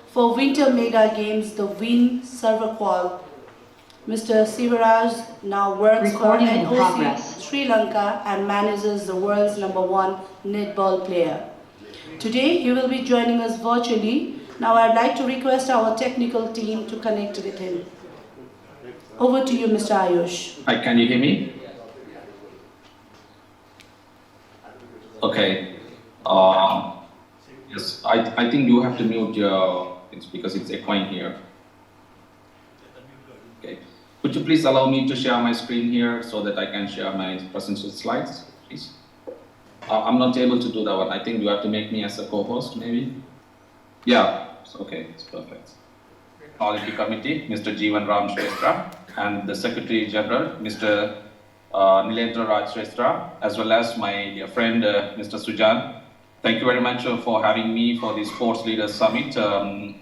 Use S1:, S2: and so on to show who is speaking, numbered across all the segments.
S1: For Winter Mega Games, the WIN server call, Mr. Sivarajah now works
S2: Recording
S1: for
S2: in
S1: NOC
S2: progress.
S1: Sri Lanka and manages the world's #1 netball player. Today, he will be joining us virtually. Now, I'd like to request our technical team to connect with him. Over to you, Mr. Ayush.
S3: Hi, can you hear me? Okay. Yes, I think you have to mute your things because it's echoing here. Okay. Could you please allow me to share my screen here so that I can share my presentation slides, please? I'm not able to do that one. I think you have to make me as a co-host, maybe? Yeah, okay, it's perfect. Olympic Committee, Mr. Jeevan Ram Shrestha, and the Secretary General, Mr. Nilendra Raj Shrestha, as well as my dear friend, Mr. Sujan. Thank you very much for having me for the Sports Leaders Summit.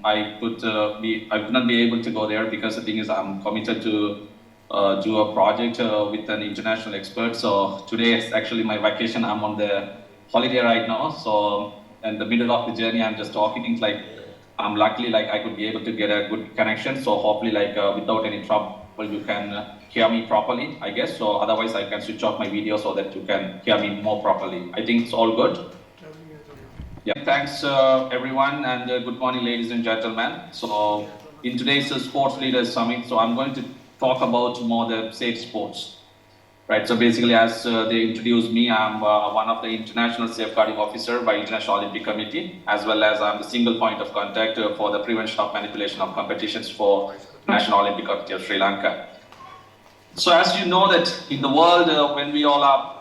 S3: I could not be able to go there because the thing is I'm committed to do a project with an international expert. So today is actually my vacation. I'm on the holiday right now. So in the middle of the journey, I'm just talking. It's like I'm luckily like I could be able to get a good connection. So hopefully like without any trouble, you can hear me properly, I guess. So otherwise I can switch off my video so that you can hear me more properly. I think it's all good. Yeah, thanks everyone, and good morning, ladies and gentlemen. So in today's Sports Leaders Summit, so I'm going to talk about more the safe sports, right? So basically, as they introduced me, I'm one of the international safeguarding officer by International Olympic Committee, as well as I'm the single point of contact for the prevention of manipulation of competitions for National Olympic Committee of Sri Lanka. So as you know that in the world, when we all are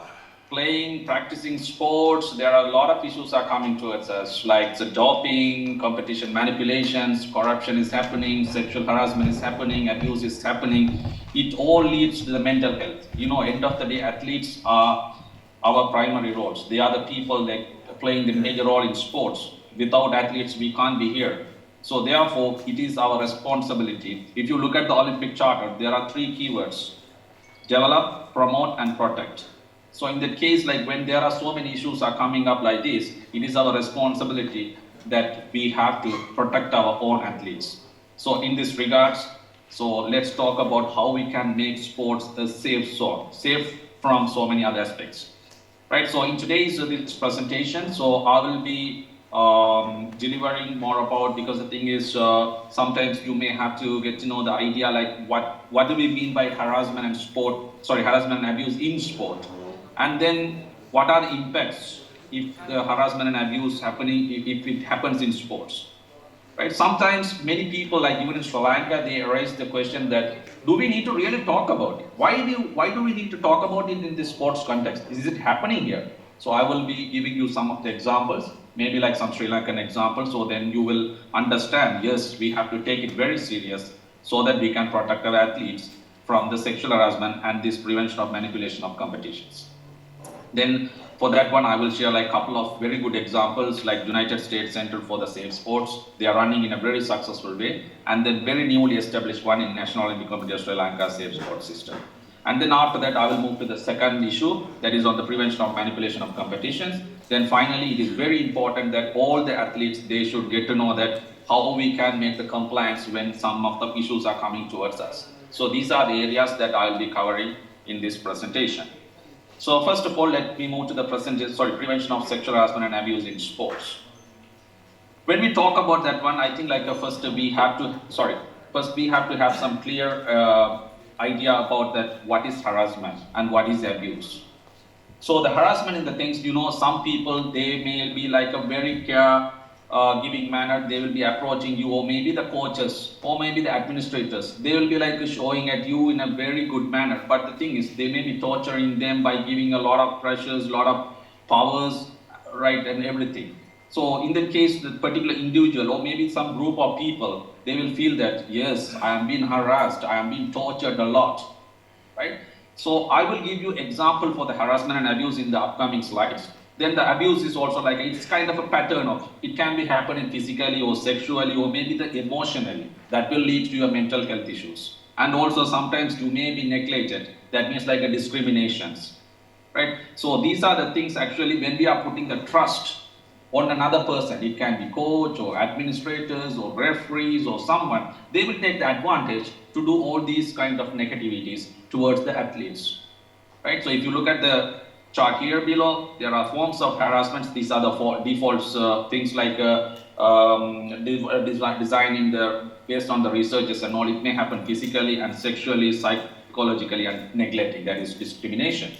S3: playing, practicing sports, there are a lot of issues are coming towards us, like the doping, competition manipulations, corruption is happening, sexual harassment is happening, abuse is happening. It all leads to the mental health. You know, end of the day, athletes are our primary roles. They are the people that playing the major role in sports. Without athletes, we can't be here. So therefore, it is our responsibility. If you look at the Olympic Charter, there are 3 keywords: develop, promote, and protect. So in that case, like when there are so many issues are coming up like this, it is our responsibility that we have to protect our own athletes. So in this regards, so let's talk about how we can make sports a safe zone, safe from so many other aspects. Right, so in today's presentation, so I will be delivering more about, because the thing is, sometimes you may have to get to know the idea like what do we mean by harassment and harassment and abuse in sport. And then what are the impacts if the harassment and abuse happening, if it happens in sports, right? Sometimes many people, like even in Sri Lanka, they raise the question that, do we need to really talk about it? Why do we need to talk about it in this sports context? Is it happening here? So I will be giving you some of the examples, maybe like some Sri Lankan examples, so then you will understand, yes, we have to take it very serious so that we can protect our athletes from the sexual harassment and this prevention of manipulation of competitions. Then for that one, I will share like a couple of very good examples, like United States Center for the Safe Sports. They are running in a very successful way. And then very newly established one in National Olympic Committee of Sri Lanka Safe Sports System. And then after that, I will move to the second issue, that is on the prevention of manipulation of competitions. Then finally, it is very important that all the athletes, they should get to know that how we can make the compliance when some of the issues are coming towards us. So these are the areas that I will be covering in this presentation. So first of all, let me move to the prevention of sexual harassment and abuse in sports. When we talk about that one, I think like first we have to have some clear idea about that what is harassment and what is abuse. So the harassment in the things, you know, some people, they may be like a very giving manner, they will be approaching you, or maybe the coaches, or maybe the administrators, they will be like showing at you in a very good manner. But the thing is, they may be torturing them by giving a lot of pressures, a lot of powers, right, and everything. So in that case, the particular individual, or maybe some group of people, they will feel that, yes, I am being harassed, I am being tortured a lot, right? So I will give you example for the harassment and abuse in the upcoming slides. Then the abuse is also like, it's kind of a pattern of, it can be happening physically or sexually or maybe the emotionally, that will lead to your mental health issues. And also sometimes you may be neglected, that means like a discriminations, right? So these are the things actually when we are putting the trust on another person. It can be coach or administrators or referees or someone. They will take the advantage to do all these kind of negativities towards the athletes. Right? So if you look at the chart here below, there are forms of harassments. These are the defaults, things like designing based on the researches and all. It may happen physically and sexually, psychologically, and neglecting. That is discrimination.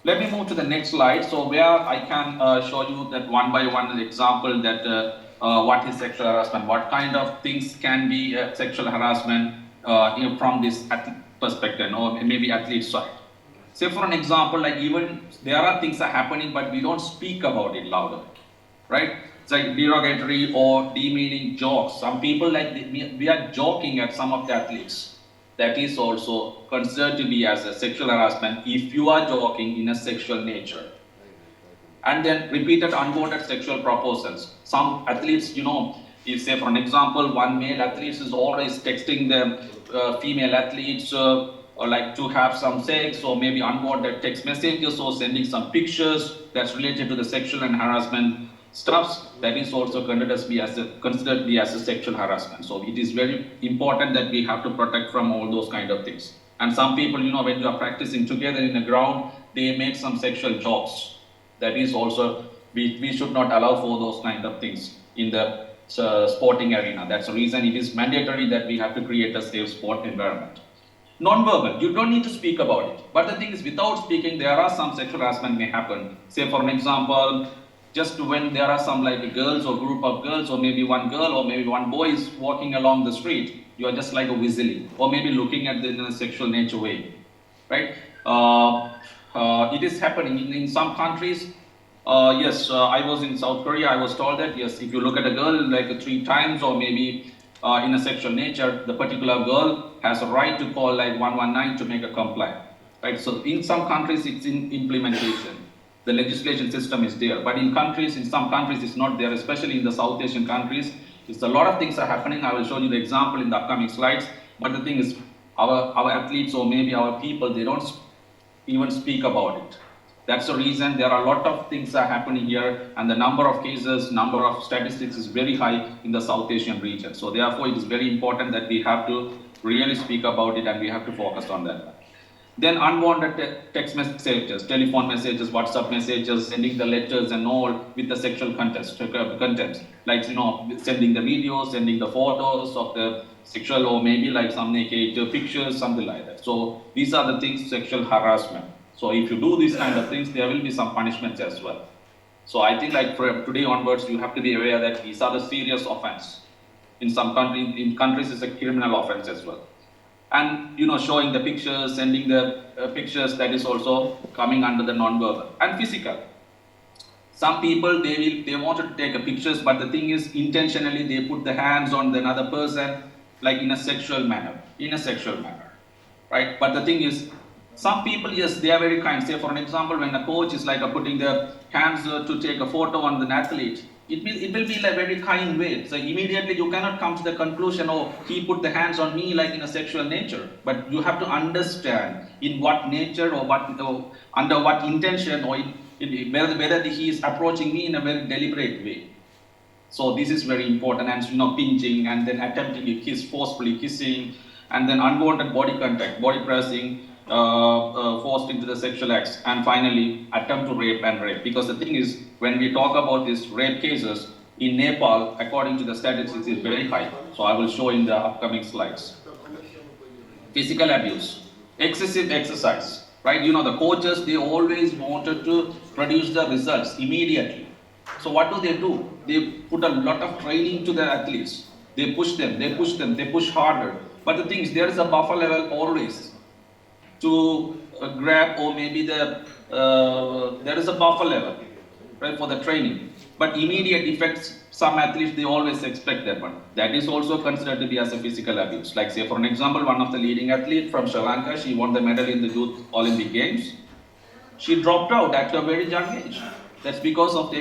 S3: Let me move to the next slide. So where I can show you that one by one example that what is sexual harassment, what kind of things can be sexual harassment from this perspective, or maybe athlete side. Say for an example, like even there are things are happening, but we don't speak about it louder, right? It's like derogatory or demeaning jokes. Some people we are joking at some of the athletes. That is also considered to be as a sexual harassment if you are joking in a sexual nature. And then repeated unwanted sexual proposals. Some athletes, if say for an example, one male athlete is always texting the female athletes or like to have some sex, or maybe unwanted text messages, or sending some pictures that's related to the sexual and harassment stuffs, that is also considered to be as a sexual harassment. So it is very important that we have to protect from all those kind of things. And some people, when you are practicing together in the ground, they make some sexual jokes. That is also, we should not allow for those kind of things in the sporting arena. That's the reason it is mandatory that we have to create a safe sport environment. Non-verbal, you don't need to speak about it. But the thing is, without speaking, there are some sexual harassment may happen. Say for an example, just when there are some like girls or group of girls, or maybe one girl or maybe one boy is walking along the street, you are just like a whistling, or maybe looking at them in a sexual nature way, right? It is happening in some countries. Yes, I was in South Korea, I was told that, yes, if you look at a girl like 3 times or maybe in a sexual nature, the particular girl has a right to call like 119 to make a complaint, right? So in some countries it's in implementation. The legislation system is there, but in some countries it's not there, especially in the South Asian countries. It's a lot of things are happening. I will show you the example in the upcoming slides. But the thing is, our athletes or maybe our people, they don't even speak about it. That's the reason there are a lot of things are happening here, and the number of cases, number of statistics is very high in the South Asian region. So therefore, it is very important that we have to really speak about it, and we have to focus on that. Then unwanted text messages, telephone messages, WhatsApp messages, sending the letters and all with the sexual content, like sending the videos, sending the photos of the sexual, or maybe like some naked pictures, something like that. So these are the things, sexual harassment. So if you do these kind of things, there will be some punishments as well. So I think like from today onwards, you have to be aware that these are the serious offense. In some countries, it's a criminal offense as well. And showing the pictures, sending the pictures, that is also coming under the non-verbal. And physical. Some people, they wanted to take pictures, but the thing is, intentionally they put the hands on another person, like in a sexual manner, right? But the thing is, some people, yes, they are very kind. Say for an example, when a coach is like putting their hands to take a photo on an athlete, it will be like a very kind way. So immediately you cannot come to the conclusion, oh, he put the hands on me like in a sexual nature. But you have to understand in what nature or under what intention, or whether he is approaching me in a very deliberate way. So this is very important, and pinching, and then attempting to kiss, forcefully kissing, and then unwanted body contact, body pressing, forced into the sexual acts, and finally attempt to rape and rape. Because the thing is, when we talk about these rape cases in Nepal, according to the statistics, is very high. So I will show in the upcoming slides. Physical abuse, excessive exercise, right? The coaches, they always wanted to produce the results immediately. So what do? They put a lot of training to the athletes. They push them, they push harder. But the thing is, there is a buffer level always to grab, or maybe there is a buffer level, right, for the training. But immediate effects, some athletes, they always expect that one. That is also considered to be as a physical abuse. Like say for an example, one of the leading athletes from Sri Lanka, she won the medal in the Youth Olympic Games. She dropped out at a very young age. That's because of the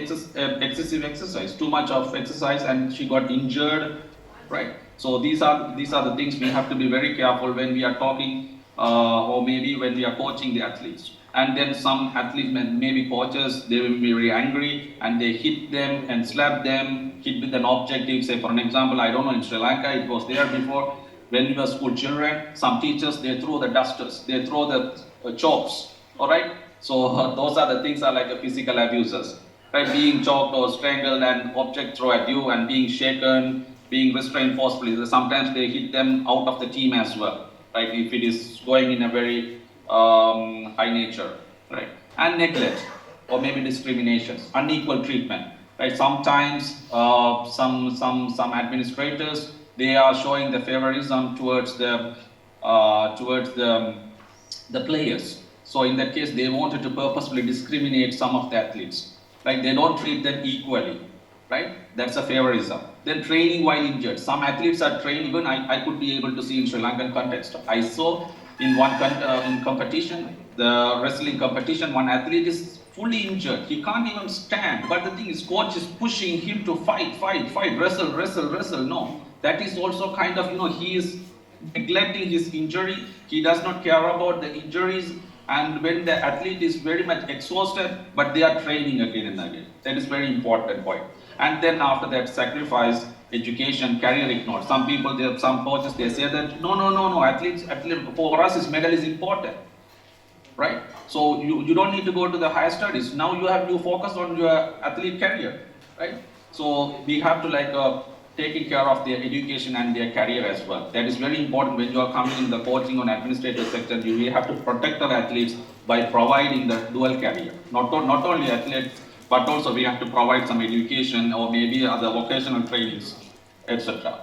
S3: excessive exercise, too much of exercise, and she got injured, right? So these are the things we have to be very careful when we are talking, or maybe when we are coaching the athletes. and then some athletes, maybe coaches, they will be very angry and they hit them and slap them, hit with an objective. Say for an example, I don't know, in Sri Lanka it was there before, when we were school children, some teachers, they throw the dusters, they throw the chalks, all right? So those are the things are like a physical abuses, right? Being choked or strangled and object throw at you and being shaken, being restrained forcefully. Sometimes they hit them out of the team as well, right? If it is going in a very high nature, right? And neglect or maybe discriminations, unequal treatment, right? Sometimes some administrators, they are showing the favorism towards the players. So in that case, they wanted to purposefully discriminate some of the athletes, like they don't treat them equally, right? That's a favorism. Then training while injured. Some athletes are trained, even I could be able to see in Sri Lankan context. I saw in one in competition, the wrestling competition, one athlete is fully injured. He can't even stand. But the thing is, coach is pushing him to fight, wrestle. No, that is also kind of, he is neglecting his injury. He does not care about the injuries. And when the athlete is very much exhausted, but they are training again and again. That is very important point. And then after that, sacrifice, education, career ignored. Some people, some coaches, they say that no, athletes, for us, medal is important, right? So you don't need to go to the higher studies. Now you focus on your athlete career, right? So we have to taking care of their education and their career as well. That is very important when you are coming in the coaching or administrative sector. You have to protect our athletes by providing the dual career. Not only athletes, but also we have to provide some education or maybe other vocational trainings, etc.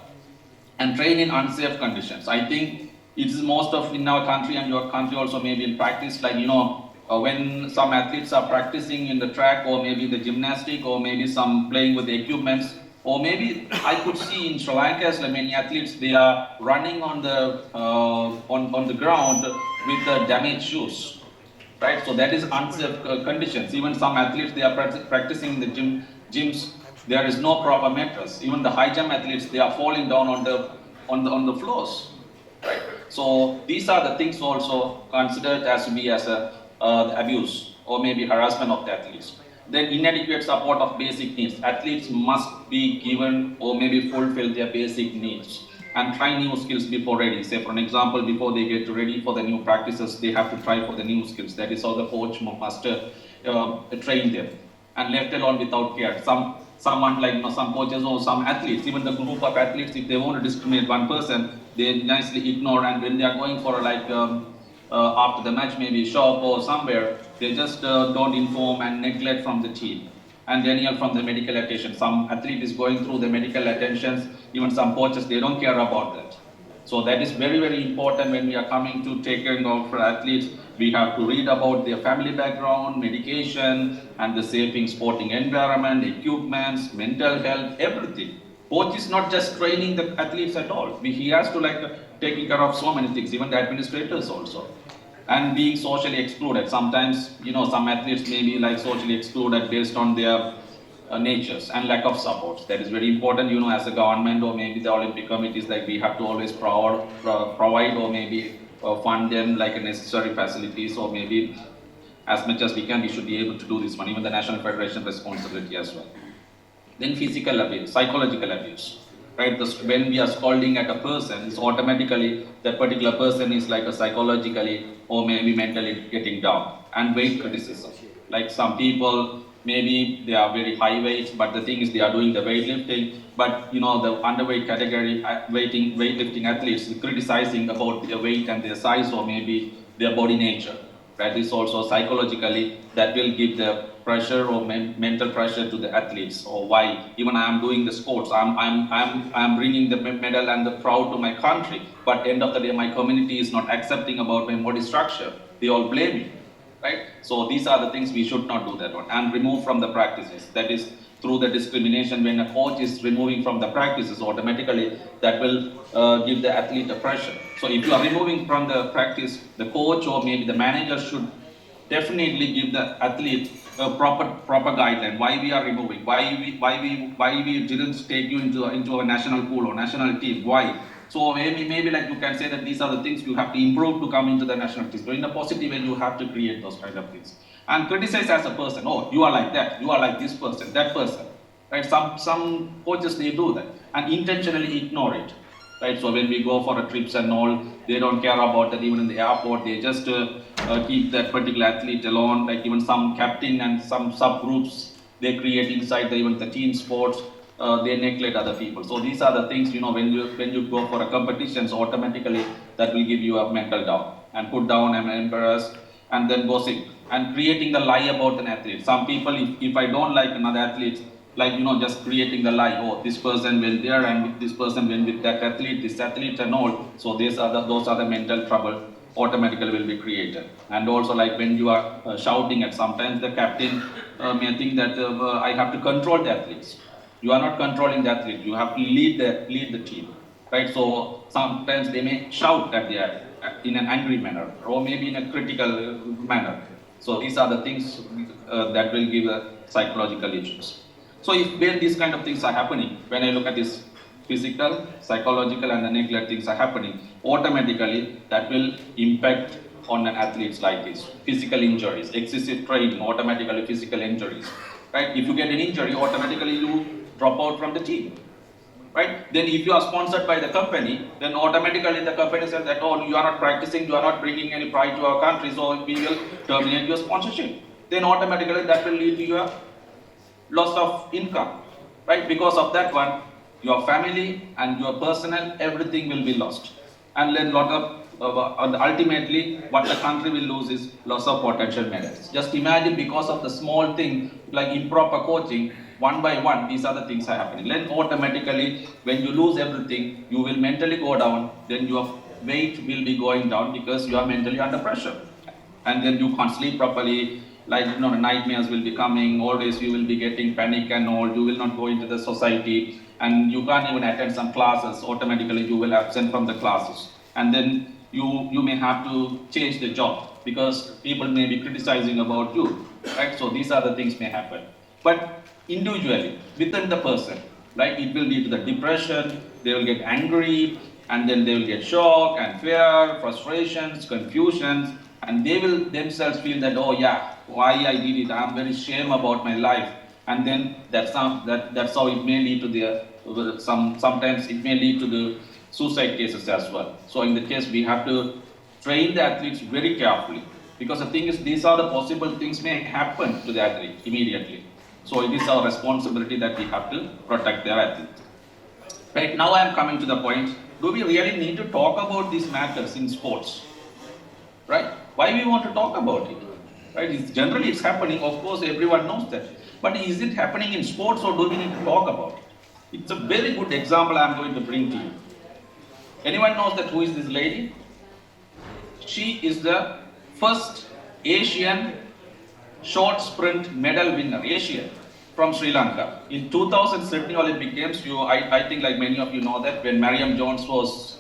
S3: And train in unsafe conditions. I think it is most of in our country and your country also maybe in practice, when some athletes are practicing in the track or maybe the gymnastic or maybe some playing with the equipments, or maybe I could see in Sri Lanka, many athletes, they are running on the ground with damaged shoes, right? So that is unsafe conditions. Even some athletes, they are practicing in the gyms. There is no proper mattress. Even the high jump athletes, they are falling down on the floors, right? So these are the things also considered as to be as a abuse or maybe harassment of the athletes. Then inadequate support of basic needs. Athletes must be given or maybe fulfill their basic needs and try new skills before ready. Say for an example, before they get ready for the new practices, they have to try for the new skills. That is how the coach must train them. And left alone without care. Some coaches or some athletes, even the group of athletes, if they want to discriminate one person, they nicely ignore, and when they are going for after the match, maybe shop or somewhere, they just don't inform and neglect from the team. And denial from the medical attention. Some athlete is going through the medical attentions, even some coaches, they don't care about that. So that is very, very important when we are coming to take care of athletes. We have to read about their family background, medication, and the safe sporting environment, equipments, mental health, everything. Coach is not just training the athletes at all. He has to taking care of so many things, even the administrators also. And being socially excluded. Sometimes, some athletes may be socially excluded based on their natures and lack of support. That is very important, as a government or maybe the Olympic committees, we have to always provide or maybe fund them a necessary facilities, or maybe as much as we can, we should be able to do this one, even the National Federation responsibility as well. Then physical abuse, psychological abuse. Right? When we are scolding at a person, it's automatically that particular person is psychologically or maybe mentally getting down. And weight criticism. Like some people, maybe they are very high weights, but the thing is they are doing the weightlifting, but the underweight category weightlifting athletes are criticizing about their weight and their size or maybe their body nature. That is also psychologically that will give the pressure or mental pressure to the athletes. Or why even I am doing the sports, I'm bringing the medal and the proud to my country, but end of the day my community is not accepting about my body structure. They all blame me, right? So these are the things we should not do that one, and remove from the practices. That is through the discrimination. When a coach is removing from the practices, automatically that will give the athlete a pressure. So if you are removing from the practice, the coach or maybe the manager should definitely give the athlete a proper guideline. Why we are removing? Why we didn't take you into a national pool or national team? Why? So maybe like you can say that these are the things you have to improve to come into the national team. So in a positive way, you have to create those kind of things. And criticize as a person. Oh, you are like that. You are like this person, that person. Right? Some coaches, they do that and intentionally ignore it. Right? So when we go for a trips and all, they don't care about that. Even in the airport, they just keep that particular athlete alone. Like even some captain and some subgroups they create inside even the team sports. They neglect other people. So these are the things, when you go for a competition, so automatically that will give you a mental down and put down and embarrass and then gossip and creating the lie about an athlete. Some people, if I don't like another athlete, like just creating the lie, oh, this person went there and this person went with that athlete, this athlete and all. So those are the mental trouble automatically will be created. And also like when you are shouting at sometimes the captain may think that I have to control the athletes. You are not controlling the athlete. You have to lead the team, right? So sometimes they may shout at the in an angry manner or maybe in a critical manner. So these are the things that will give psychological issues. So when these kind of things are happening, when I look at this physical, psychological and the neglect things are happening, automatically that will impact on an athletes like this. Physical injuries, excessive training, automatically physical injuries. Right? If you get an injury, automatically you drop out from the team. Right? Then if you are sponsored by the company, then automatically the company says that, oh, you are not practicing, you are not bringing any pride to our country, so we will terminate your sponsorship. Then automatically that will lead to your loss of income. Right? Because of that one, your family and your personal, everything will be lost. And then ultimately, what the country will lose is loss of potential medals. Just imagine because of the small thing, like improper coaching, one by one, these are the things are happening. Then automatically, when you lose everything, you will mentally go down, then your weight will be going down because you are mentally under pressure. And then you can't sleep properly, like nightmares will be coming, always you will be getting panic and all, you will not go into the society, and you can't even attend some classes, automatically you will absent from the classes. And then you may have to change the job because people may be criticizing about you, right? So these are the things may happen. But individually, within the person, right, it will lead to the depression, they will get angry, and then they will get shock and fear, frustrations, confusions, and they will themselves feel that, oh yeah, why I did it, I'm very shame about my life. And then that's how it may lead to sometimes it may lead to the suicide cases as well. So in the case, we have to train the athletes very carefully, because the thing is, these are the possible things may happen to the athlete immediately. So it is our responsibility that we have to protect their athlete. Right, now I am coming to the point, do we really need to talk about these matters in sports? Right? Why we want to talk about it? Right? Generally it's happening, of course everyone knows that. But is it happening in sports, or do we need to talk about it? It's a very good example I am going to bring to you. Anyone knows that who is this lady? She is the first Asian short sprint medal winner, Asian, from Sri Lanka. In 2013 Olympic Games, I think like many of you know that when Mariam Jones was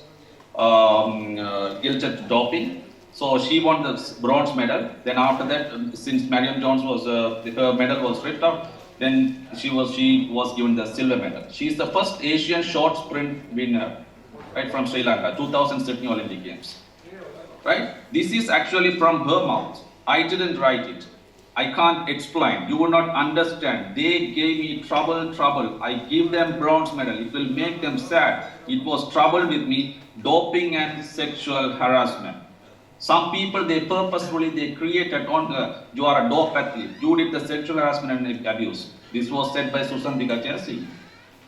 S3: guilty of doping, so she won the bronze medal. Then after that, since Mariam Jones was her medal was ripped out, then she was given the silver medal. She is the first Asian short sprint winner, right, from Sri Lanka, 2013 Olympic Games. Right? This is actually from her mouth. I didn't write it. I can't explain. You will not understand. They gave me trouble. I give them bronze medal. It will make them sad. It was trouble with me, doping and sexual harassment. Some people, they purposefully, created on you are a dope athlete. You did the sexual harassment and abuse. This was said by Susantika Chelsea.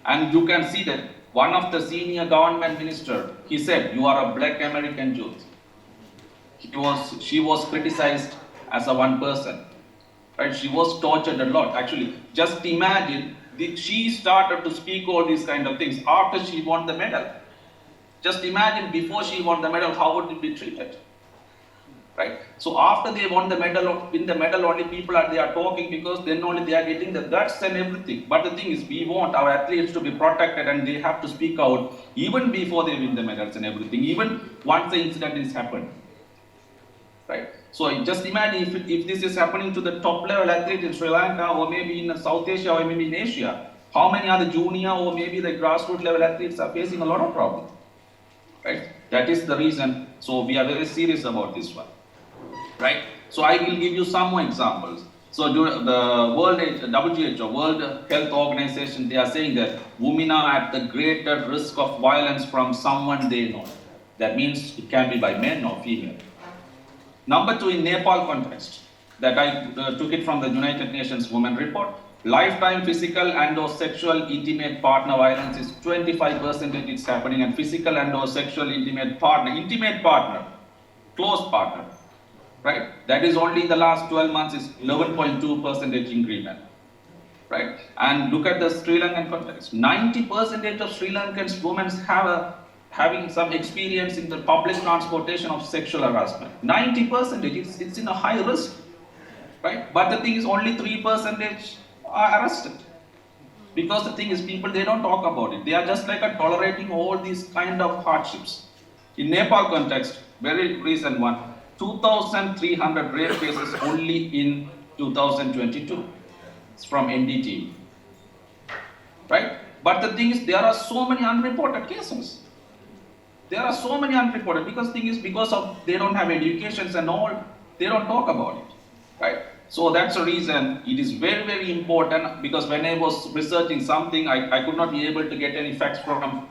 S3: And you can see that one of the senior government minister, he said, you are a black American youth. She was criticized as a one person. Right? She was tortured a lot. Actually, just imagine, she started to speak all these kind of things after she won the medal. Just imagine before she won the medal, how would it be treated? Right? So after they won the medal, in the medal only people they are talking, because then only they are getting the guts and everything. But the thing is, we want our athletes to be protected, and they have to speak out even before they win the medals and everything, even once the incident is happened. Right? So just imagine if this is happening to the top level athlete in Sri Lanka, or maybe in South Asia, or maybe in Asia, how many other junior or maybe the grassroots level athletes are facing a lot of problems? right? That is the reason. So we are very serious about this one, right? So I will give you some more examples. So the WHO, World Health Organization, they are saying that women are at the greater risk of violence from someone they know. That means it can be by men or female. Number two, in Nepal context, that I took it from the United Nations Women Report, lifetime physical and or sexual intimate partner violence is 25% it's happening, and physical and or sexual intimate partner, close partner, right? That is only in the last 12 months is 11.2% increment, right? And look at the Sri Lankan context. 90% of Sri Lankan women having some experience in the public transportation of sexual harassment. 90%, it's in a high risk, right? But the thing is only 3% are arrested. Because the thing is people, they don't talk about it. They are just like tolerating all these kind of hardships. In Nepal context, very recent one, 2,300 rape cases only in 2022. It's from NDT, right? But the thing is, there are so many unreported cases. There are so many unreported because thing is because of they don't have educations and all, they don't talk about it, right? So that's the reason it is very, very important, because when I was researching something, I could not be able to get any facts from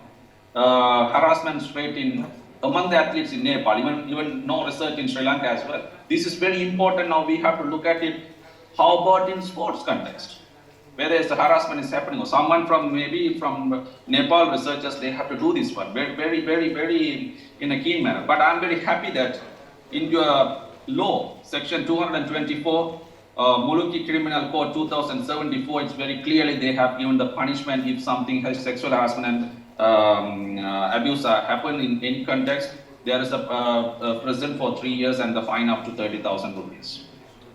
S3: harassment rate in among the athletes in Nepal, even no research in Sri Lanka as well. This is very important. Now we have to look at it. How about in sports context? Whether the harassment is happening, or someone from maybe from Nepal researchers, they have to do this one very, very, very, very in a keen manner. But I'm very happy that in your law, section 224, Muluki Criminal Code 2074, it's very clearly they have given the punishment if something has sexual harassment and abuse happen in any context. There is a prison for 3 years and the fine up to 30,000 rupees.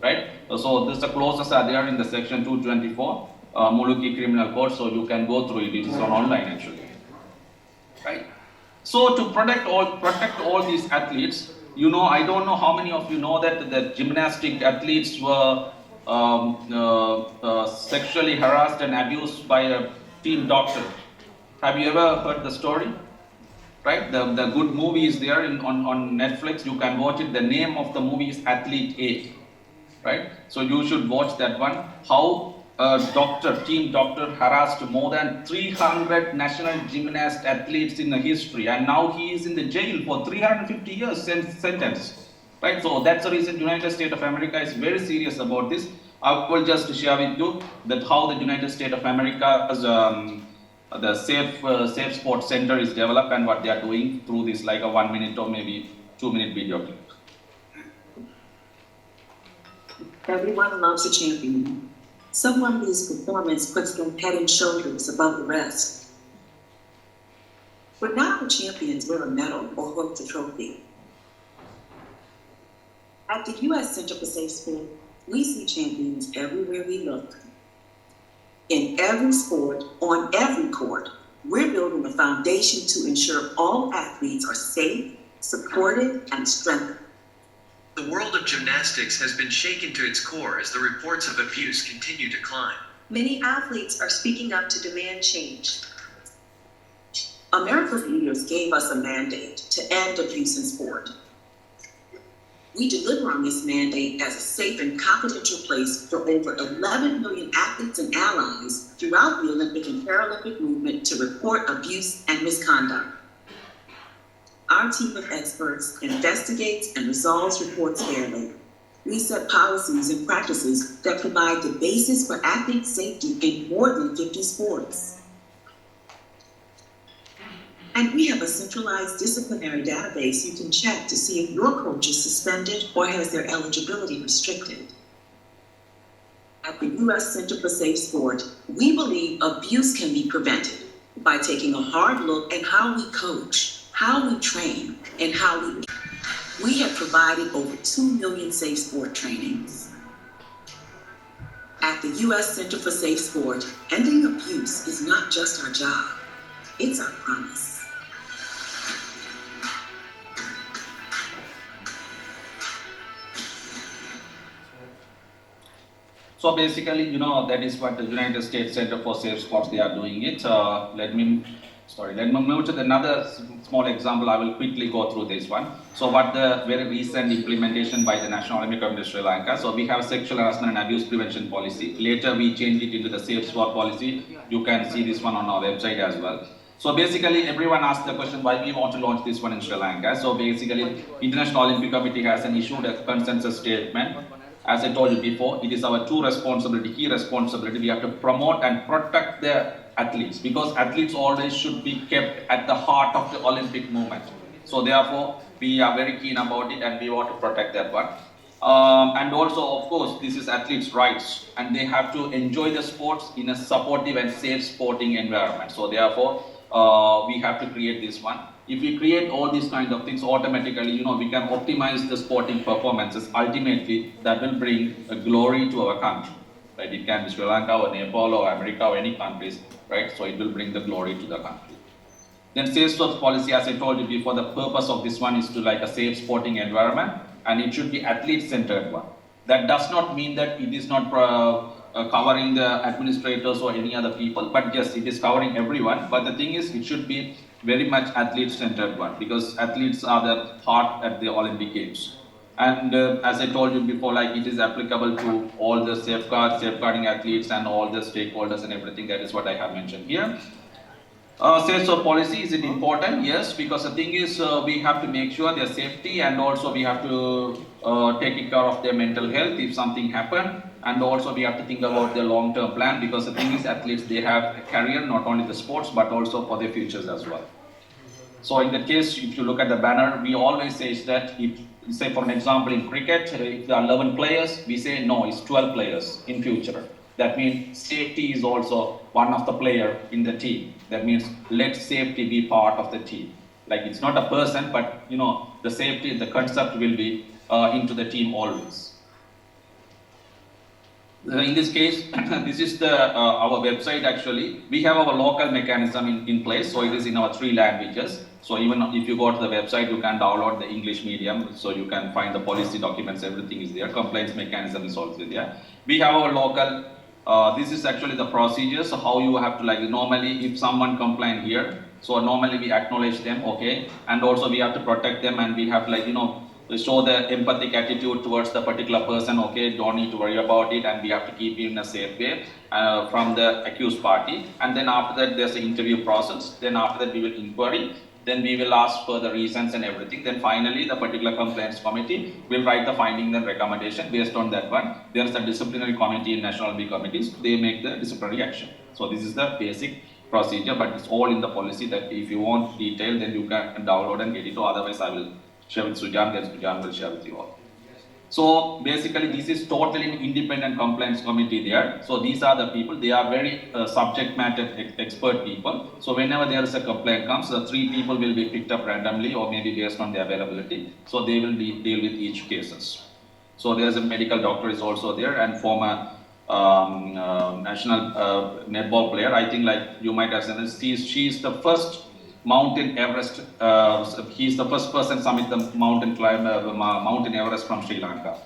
S3: Right? So the clauses are there in the section 224, Muluki Criminal Code, so you can go through it. It is online actually. Right? So to protect all these athletes, you know, I don't know how many of you know that the gymnastic athletes were sexually harassed and abused by a team doctor. Have you ever heard the story? Right? The good movie is there on Netflix. You can watch it. The name of the movie is Athlete A. Right? So you should watch that one. How a team doctor harassed more than 300 national gymnast athletes in the history, and now he is in the jail for 350 years sentence. Right? So that's the reason United States of America is very serious about this. I will just share with you that how the United States of America's the Safe Sports Center is developed and what they are doing through this like a 1 minute or maybe 2 minute video clip.
S2: Everyone loves a champion. Someone whose performance puts them head and shoulders above the rest. But not all champions wear a medal or hold a trophy. At the U.S. Center for Safe Sport, we see champions everywhere we look. In every sport, on every court, we're building a foundation to ensure all athletes are safe, supported, and strengthened.
S4: The world of gymnastics has been shaken to its core as the reports of abuse continue to climb.
S2: Many athletes are speaking up to demand change. America's leaders gave us a mandate to end abuse in sport. We deliver on this mandate as a safe and confidential place for over 11 million athletes and allies throughout the Olympic and Paralympic movement to report abuse and misconduct. Our team of experts investigates and resolves reports fairly. We set policies and practices that provide the basis for athlete safety in more than 50 sports. And we have a centralized disciplinary database you can check to see if your coach is suspended or has their eligibility restricted. At the U.S. Center for Safe Sport, we believe abuse can be prevented by taking a hard look at how we coach, how we train, and how we have provided over 2 million safe sport trainings. At the U.S. Center for Safe Sport, ending abuse is not just our job, it's our promise.
S3: So basically, you know, that is what the United States Center for Safe Sports, they are doing it. Let me Sorry, let me move to another small example. I will quickly go through this one. So what the very recent implementation by the National Olympic Committee of Sri Lanka. So we have sexual harassment and abuse prevention policy. Later we changed it into the safe sport policy. You can see this one on our website as well. So basically everyone asked the question why we want to launch this one in Sri Lanka. So basically International Olympic Committee has issued a consensus statement. As I told you before, it is our key responsibility. We have to promote and protect the athletes because athletes always should be kept at the heart of the Olympic movement. So therefore, we are very keen about it and we want to protect that one. And also, of course, this is athletes' rights and they have to enjoy the sports in a supportive and safe sporting environment. So therefore, we have to create this one. If we create all these kind of things, automatically, we can optimize the sporting performances. Ultimately, that will bring a glory to our country. Right? It can be Sri Lanka or Nepal or America or any countries, right? So it will bring the glory to the country. Then safe sports policy, as I told you before, the purpose of this one is to like a safe sporting environment and it should be athlete-centered one. That does not mean that it is not covering the administrators or any other people, but yes, it is covering everyone. But the thing is, it should be very much athlete-centered one because athletes are the heart at the Olympic Games. And as I told you before, like it is applicable to all the safeguarding athletes and all the stakeholders and everything. That is what I have mentioned here. Safe sport policy, is it important? Yes, because the thing is we have to make sure their safety and also we have to take care of their mental health if something happens. And also we have to think about their long-term plan because the thing is athletes, they have a career, not only the sports, but also for their futures as well. So in that case, if you look at the banner, we always say that if, say for an example in cricket, if there are 11 players, we say no, it's 12 players in future. That means safety is also one of the player in the team. That means let safety be part of the team. Like it's not a person, but the safety, the concept will be into the team always. In this case, this is our website actually. We have our local mechanism in place, so it is in our 3 languages. So even if you go to the website, you can download the English medium, so you can find the policy documents, everything is there. Compliance mechanism is also there. We have our local, this is actually the procedures, so how you have to normally if someone complain here, so normally we acknowledge them, okay, and also we have to protect them and we have show the empathic attitude towards the particular person, okay, don't need to worry about it and we have to keep him in a safe way from the accused party. And then after that there's an interview process, then after that we will inquiry, then we will ask for the reasons and everything. Then finally the particular complaints committee will write the findings and recommendation. Based on that one, there is a disciplinary committee in National Olympic Committees, they make the disciplinary action. So this is the basic procedure, but it's all in the policy that if you want detail, then you can download and get it, or otherwise I will share with Sujan, then Sujan will share with you all. So basically this is totally an independent compliance committee there. So these are the people, they are very subject matter expert people. So whenever there is a complaint comes, the 3 people will be picked up randomly or maybe based on the availability. So they will deal with each cases. So there's a medical doctor is also there and former national netball player. I think you might have seen this, she is the first Mountain Everest, he is the first person to summit the Mountain Everest from Sri Lanka.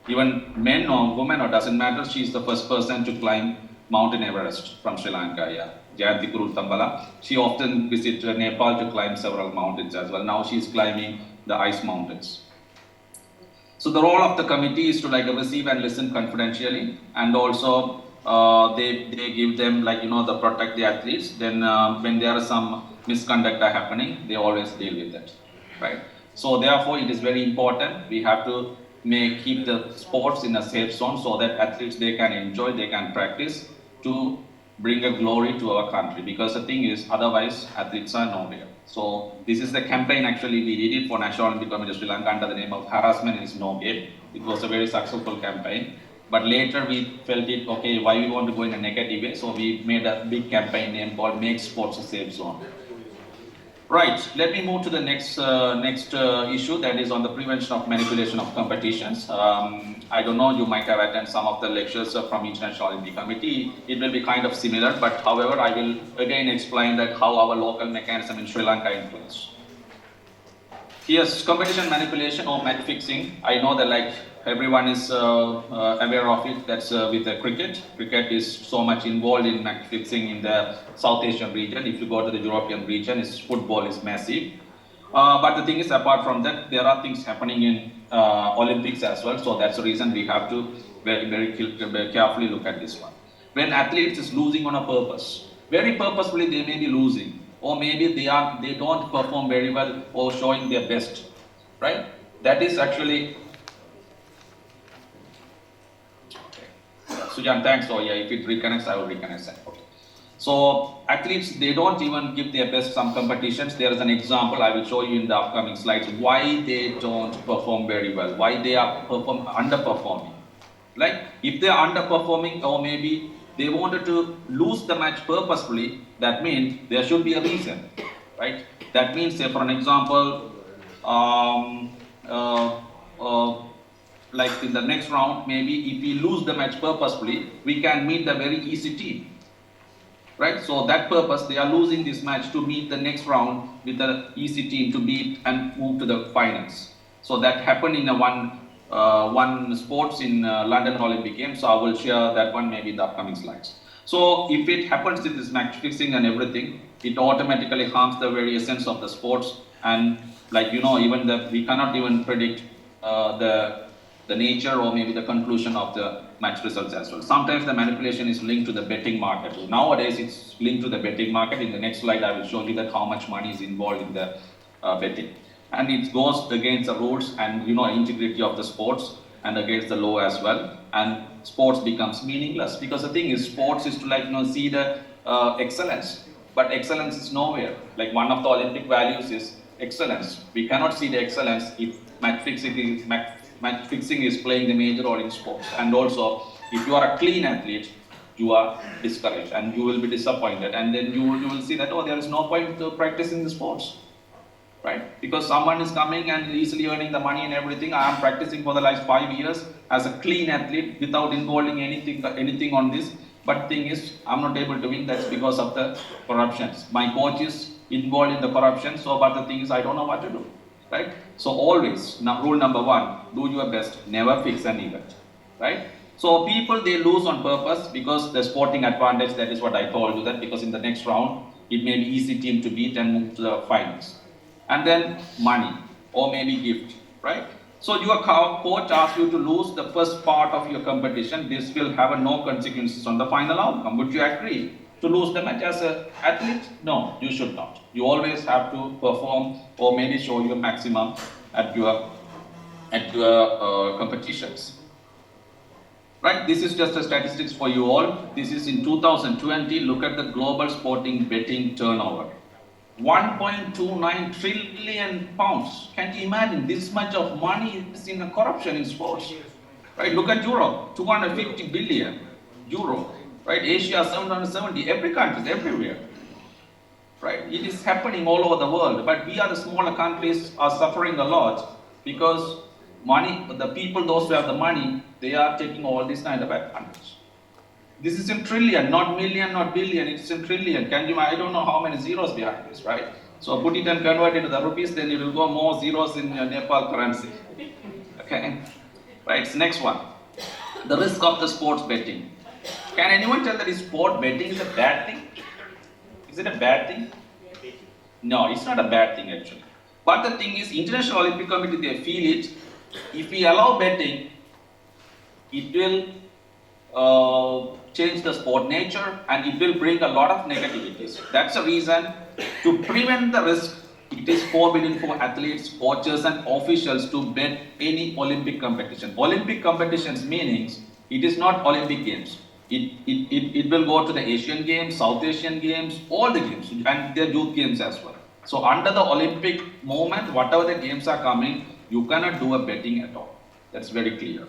S3: Even men or women, or doesn't matter, she is the first person to climb Mountain Everest from Sri Lanka, yeah. Jayanti Kurutambala. She often visits Nepal to climb several mountains as well. Now she is climbing the ice mountains. So the role of the committee is to receive and listen confidentially, and also they give them the protect the athletes. Then when there are some misconduct are happening, they always deal with that, right? So therefore it is very important, we have to keep the sports in a safe zone so that athletes, they can enjoy, they can practice to bring a glory to our country, because the thing is otherwise athletes are nowhere. So this is the campaign actually we did it for National Olympic Committee of Sri Lanka under the name of Harassment is No Game. It was a very successful campaign. But later we felt it, okay, why we want to go in a negative way, so we made a big campaign name called Make Sports a Safe Zone. Right, let me move to the next issue, that is on the prevention of manipulation of competitions. I don't know, you might have attended some of the lectures from International Olympic Committee. It will be kind of similar, but however, I will again explain that how our local mechanism in Sri Lanka influence. Yes, competition manipulation or match fixing. I know that everyone is aware of it. That's with the cricket. Cricket is so much involved in match fixing in the South Asian region. If you go to the European region, football is massive. But the thing is, apart from that, there are things happening in Olympics as well. So that's the reason we have to very carefully look at this one. When athletes is losing on a purpose, very purposefully they may be losing, or maybe they don't perform very well or showing their best, right? That is actually. Sujan, thanks. So yeah, if it reconnects, I will reconnect that. Okay. So athletes, they don't even give their best some competitions. There is an example I will show you in the upcoming slides why they don't perform very well, why they are underperforming. Like if they are underperforming, or maybe they wanted to lose the match purposefully, that means there should be a reason, right? That means, say for an example, like in the next round, maybe if we lose the match purposefully, we can meet the very easy team, right? So that purpose, they are losing this match to meet the next round with the easy team to beat and move to the finals. So that happened in one sports in London Olympic Games. So I will share that one maybe in the upcoming slides. So if it happens in this match fixing and everything, it automatically harms the very essence of the sports. And like even we cannot even predict the nature or maybe the conclusion of the match results as well. Sometimes the manipulation is linked to the betting market. Nowadays it's linked to the betting market. In the next slide I will show you that how much money is involved in the betting. And it goes against the rules and integrity of the sports and against the law as well. And sports becomes meaningless, because the thing is, sports is to see the excellence, but excellence is nowhere. Like one of the Olympic values is excellence. We cannot see the excellence if match fixing is playing the major role in sports. And also, if you are a clean athlete, you are discouraged and you will be disappointed, and then you will see that there is no point to practicing the sports, right? Because someone is coming and easily earning the money and everything. I am practicing for the last 5 years as a clean athlete without involving anything on this. But the thing is, I'm not able to win. That's because of the corruptions. My coach is involved in the corruption. So, but the thing is, I don't know what to do, right? So always, rule number 1, do your best. Never fix an event, right? So people, they lose on purpose because the sporting advantage. That is what I told you, that because in the next round, it may be easy team to beat and move to the finals. And then money or maybe gift, right? So your coach asks you to lose the first part of your competition. This will have no consequences on the final outcome. Would you agree to lose the match as an athlete? No, you should not. You always have to perform or maybe show your maximum at your competitions. Right? This is just a statistics for you all. This is in 2020. Look at the global sporting betting turnover. 1.29 trillion pounds. Can you imagine this much of money is in the corruption in sports? Right? Look at Europe, 250 billion euro. Right? Asia, 770. Every country, everywhere. Right? It is happening all over the world. But we are the smaller countries are suffering a lot because money, the people, those who have the money, they are taking all this kind of advantage. This is in trillion, not million, not billion, it's in trillion. I don't know how many zeros behind this, right? So put it and convert it to the rupees, then it will go more zeros in Nepal currency. Okay? Right, so next one. The risk of the sports betting. Can anyone tell that sport betting is a bad thing? Is it a bad thing? No, it's not a bad thing actually. But the thing is, International Olympic Committee, they feel it. If we allow betting, it will change the sport nature and it will bring a lot of negativities. That's the reason, to prevent the risk, it is forbidden for athletes, coaches and officials to bet any Olympic competition. Olympic competitions meanings, it is not Olympic Games. It will go to the Asian Games, South Asian Games, all the games, and their youth games as well. So under the Olympic moment, whatever the games are coming, you cannot do a betting at all. That's very clear,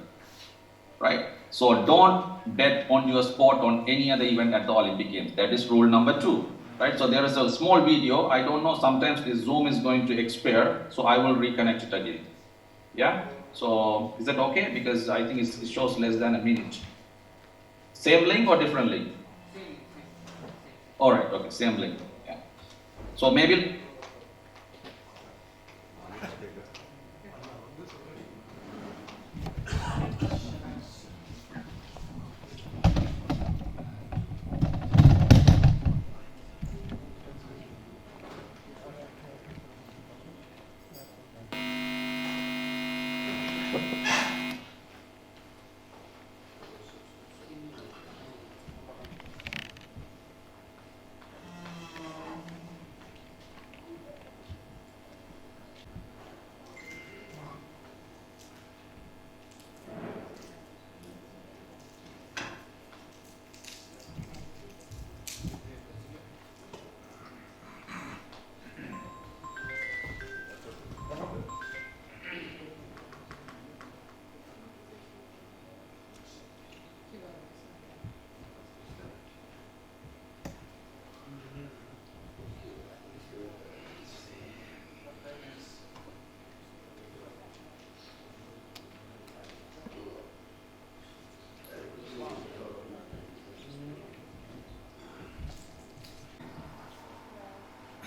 S3: right? So don't bet on your sport on any other event at the Olympic Games. That is rule number 2, right? So there is a small video. I don't know, sometimes this Zoom is going to expire, so I will reconnect it again. Yeah? So is that okay? Because I think it shows less than a minute. Same link or different link? All right, okay, same link. Yeah. So maybe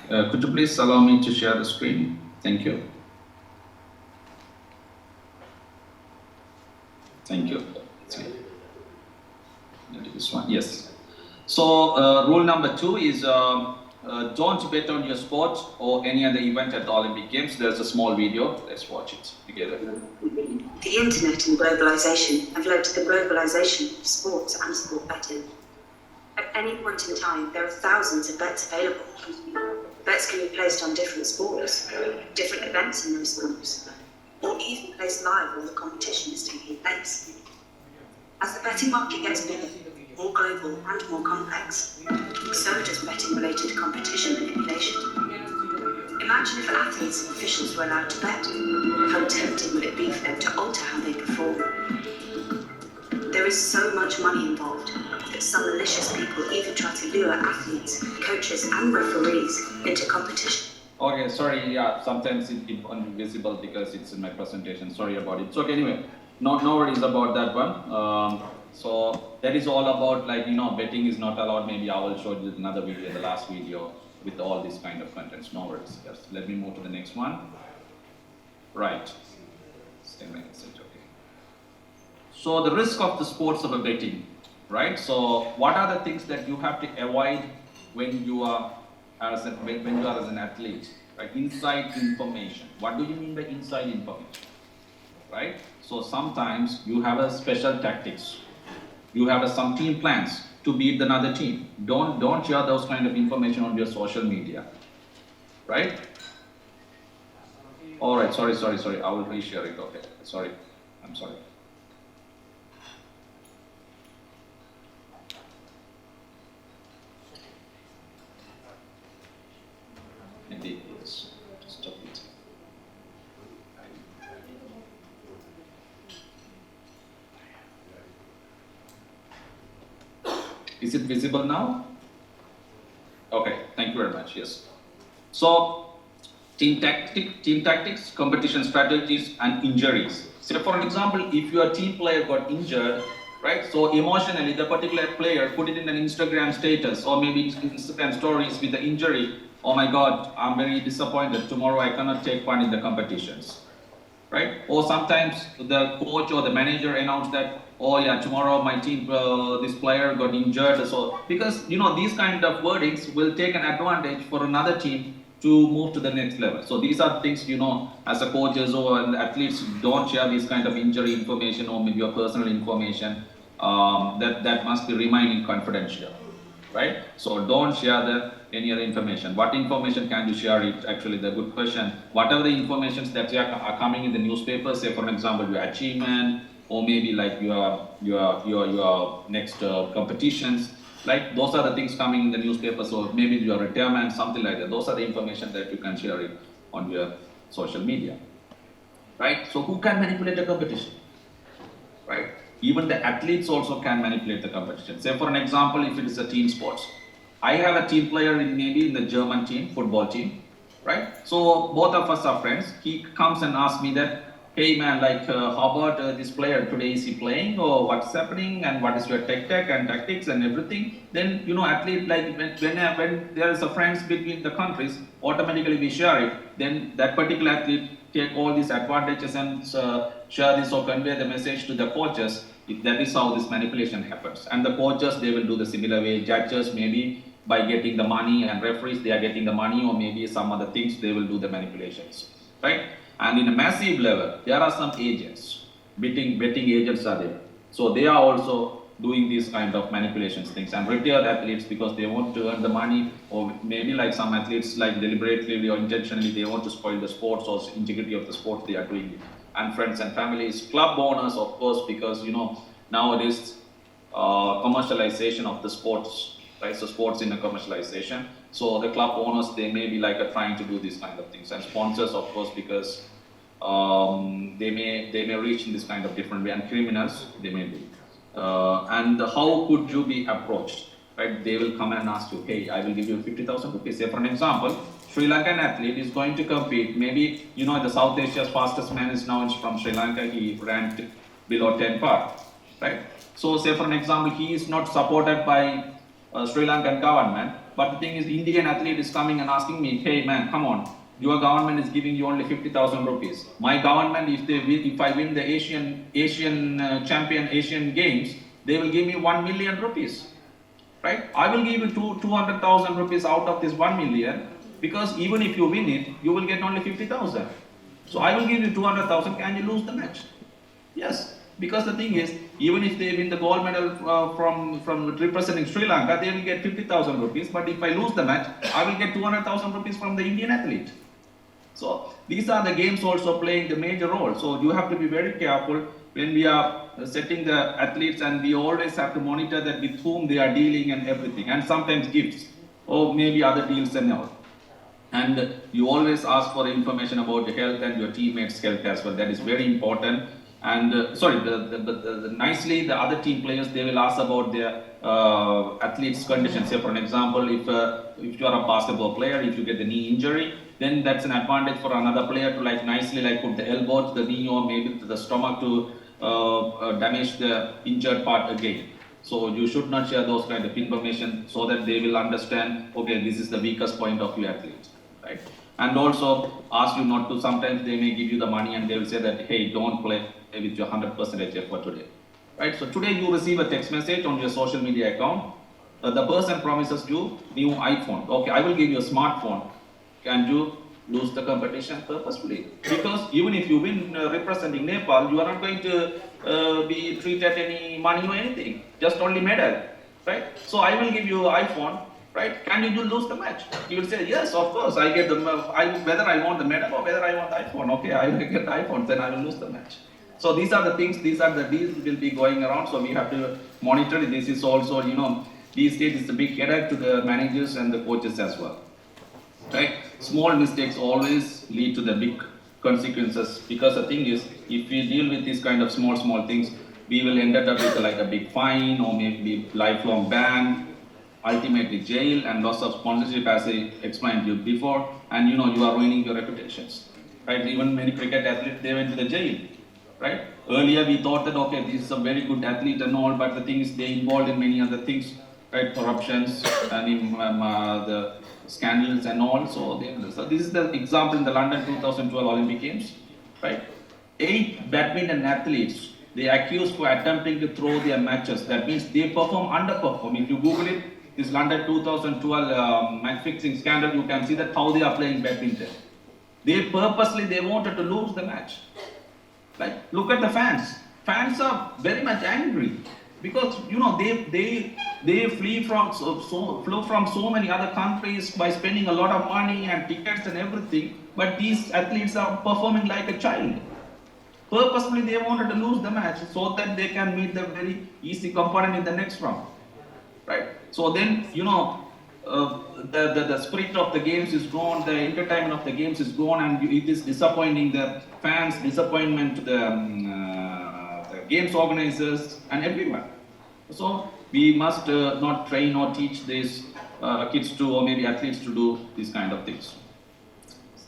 S3: Could you please allow me to share the screen? Thank you. Thank you. Maybe this one. Yes. So rule number 2 is don't bet on your sport or any other event at the Olympic Games. There's a small video. Let's watch it together.
S2: The internet and globalization have led to the globalization of sports and sport betting. At any point in time, there are thousands of bets available. Bets can be placed on different sports, different events in those sports, or even placed live while the competition is taking place. As the betting market gets bigger, more global and more complex, so does betting-related competition manipulation. Imagine if athletes and officials were allowed to bet. How tempting would it be for them to alter how they perform? There is so much money involved that some malicious people even try to lure athletes, coaches and referees into competition.
S3: Okay, sorry, yeah, sometimes it's invisible because it's in my presentation. Sorry about it. So anyway, no worries about that one. So that is all about, like, betting is not allowed. Maybe I will show you another video, the last video, with all this kind of contents. No worries. Yes. Let me move to the next one. Right. Stay message, okay. So the risk of the sports of a betting, right? So what are the things that you have to avoid when you are as an athlete? Right? Inside information. What do you mean by inside information? Right? So sometimes you have a special tactics. You have some team plans to beat another team. Don't share those kind of information on your social media. Right? All right. Sorry. I will reshare it. Okay. Sorry. I'm sorry. Indeed, yes. Stop it. Is it visible now? Okay, thank you very much. Yes. So, team tactics, competition strategies, and injuries. So, for an example, if your team player got injured, right? So emotionally, the particular player put it in an Instagram status or maybe Instagram stories with the injury. Oh my God, I'm very disappointed. Tomorrow I cannot take part in the competitions, right? Or sometimes the coach or the manager announced that, oh yeah, tomorrow my team, this player got injured. So because these kind of wordings will take an advantage for another team to move to the next level. So these are things, as a coaches or athletes, don't share this kind of injury information or maybe your personal information. That must be remaining confidential, right? So don't share any other information. What information can you share? It actually the good question. Whatever the information that are coming in the newspaper, say for example your achievement or maybe like your next competitions, like those are the things coming in the newspaper. So maybe your retirement, something like that. Those are the information that you can share it on your social media, right? So who can manipulate the competition, right? Even the athletes also can manipulate the competition. Say for an example, if it is a team sports, I have a team player maybe in the German team, football team, right? So both of us are friends. He comes and asks me that, hey man, like how about this player today? Is he playing or what's happening and what is your tech and tactics and everything? Then athlete, like when there is a friends between the countries, automatically we share it. Then that particular athlete take all these advantages and share this or convey the message to the coaches. That is how this manipulation happens. And the coaches, they will do the similar way. Judges, maybe by getting the money, and referees, they are getting the money, or maybe some other things, they will do the manipulations, right? And in a massive level, there are some agents, betting agents are there. So they are also doing these kind of manipulations things, and retired athletes, because they want to earn the money, or maybe like some athletes, like deliberately or intentionally, they want to spoil the sports or integrity of the sport, they are doing it. And friends and families, club owners, of course, because nowadays commercialization of the sports, right? So sports in a commercialization. So the club owners, they may be like trying to do these kind of things, and sponsors, of course, because they may reach in this kind of different way, and criminals, they may be. And how could you be approached? Right? They will come and ask you, hey, I will give you 50,000 rupees. Say for an example, Sri Lankan athlete is going to compete. Maybe the South Asia's fastest man is now from Sri Lanka. He ranked below 10 par, right? So say for an example, he is not supported by Sri Lankan government. But the thing is, Indian athlete is coming and asking me, hey man, come on, your government is giving you only 50,000 rupees. My government, if I win the Asian champion Asian Games, they will give me 1 million rupees. Right? I will give you 200,000 rupees out of this 1 million, because even if you win it, you will get only 50,000. So I will give you 200,000. Can you lose the match? Yes, because the thing is, even if they win the gold medal from representing Sri Lanka, they will get 50,000 rupees. But if I lose the match, I will get 200,000 rupees from the Indian athlete. So these are the games also playing the major role. So you have to be very careful when we are setting the athletes, and we always have to monitor that with whom they are dealing and everything, and sometimes gifts or maybe other deals and all. And you always ask for information about your health and your teammates' health as well. That is very important. And nicely, the other team players, they will ask about their athletes' conditions. Say, for an example, if you are a basketball player, if you get the knee injury, then that's an advantage for another player to nicely put the elbow to the knee or maybe to the stomach to damage the injured part again. So you should not share those kind of information, so that they will understand, okay, this is the weakest point of your athlete, right? And also ask you not to, sometimes they may give you the money and they will say that, hey, don't play with your 100% effort today, right? So today you receive a text message on your social media account. The person promises you new iPhone. Okay, I will give you a smartphone. Can you lose the competition purposefully? Because even if you win representing Nepal, you are not going to be treated any money or anything, just only medal, right? So I will give you iPhone, right? Can you lose the match? You will say, yes, of course, I get the, whether I want the medal or whether I want the iPhone. Okay, I will get the iPhone, then I will lose the match. So these are the things, these are the deals will be going around. So we have to monitor it. This is also, these days it's a big headache to the managers and the coaches as well, right? Small mistakes always lead to the big consequences, because the thing is, if we deal with these kind of small things, we will end up with a big fine or maybe lifelong ban, ultimately jail and loss of sponsorship, as I explained to you before, and you are ruining your reputations, right? Even many cricket athletes, they went to the jail, right? Earlier we thought that, okay, this is a very good athlete and all, but the thing is, they involved in many other things, right? Corruptions and the scandals and all. So this is the example in the London 2012 Olympic Games, right? 8 badminton athletes, they accused for attempting to throw their matches. That means they underperform. If you Google it, this London 2012 match fixing scandal, you can see that how they are playing badminton. They purposely, they wanted to lose the match. Like, look at the fans. Fans are very much angry, because they flew from so many other countries by spending a lot of money and tickets and everything, but these athletes are performing like a child. Purposefully they wanted to lose the match so that they can meet the very easy component in the next round, right? So then the spirit of the games is gone, the entertainment of the games is gone, and it is disappointing the fans, disappointment to the games organizers and everyone. So we must not train or teach these kids to, or maybe athletes to do these kind of things.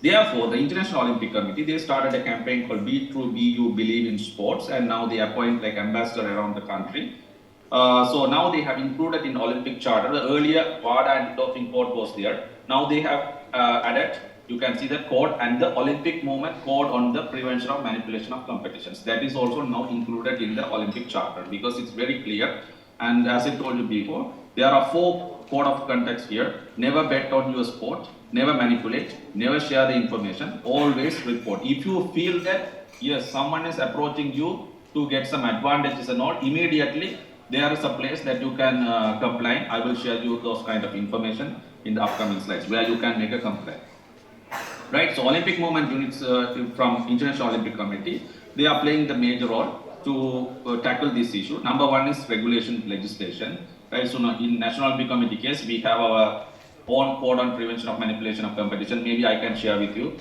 S3: Therefore, the International Olympic Committee, they started a campaign called Be True, Be You, Believe in Sports, and now they appoint ambassador around the country. So now they have included in Olympic Charter. The earlier WADA and doping code was there. Now they have added, you can see the code and the Olympic movement code on the prevention of manipulation of competitions. That is also now included in the Olympic Charter, because it's very clear. And as I told you before, there are 4 code of conducts here. Never bet on your sport, never manipulate, never share the information, always report. If you feel that, yes, someone is approaching you to get some advantages and all, immediately there is a place that you can complain. I will share you those kind of information in the upcoming slides where you can make a complaint. Right, so Olympic movement units from International Olympic Committee, they are playing the major role to tackle this issue. Number 1 is regulation legislation. Right, so now in National Olympic Committee case, we have our own code on prevention of manipulation of competition. Maybe I can share with you,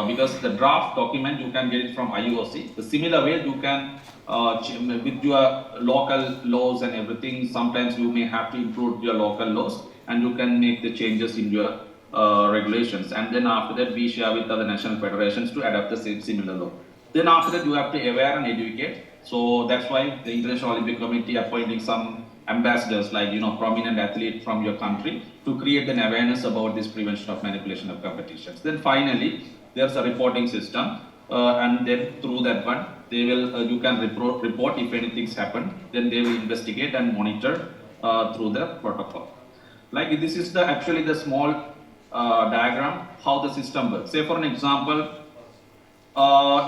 S3: because the draft document, you can get it from IOC. The similar way you can, with your local laws and everything, sometimes you may have to improve your local laws, and you can make the changes in your regulations. And then after that, we share with other national federations to adapt the same similar law. Then after that, you have to aware and educate. So that's why the International Olympic Committee appointing some ambassadors, like, prominent athlete from your country, to create an awareness about this prevention of manipulation of competitions. Then finally, there's a reporting system, and then through that one, they will, you can report if anything's happened, then they will investigate and monitor through the protocol. Like this is actually the small diagram, how the system works. Say for an example,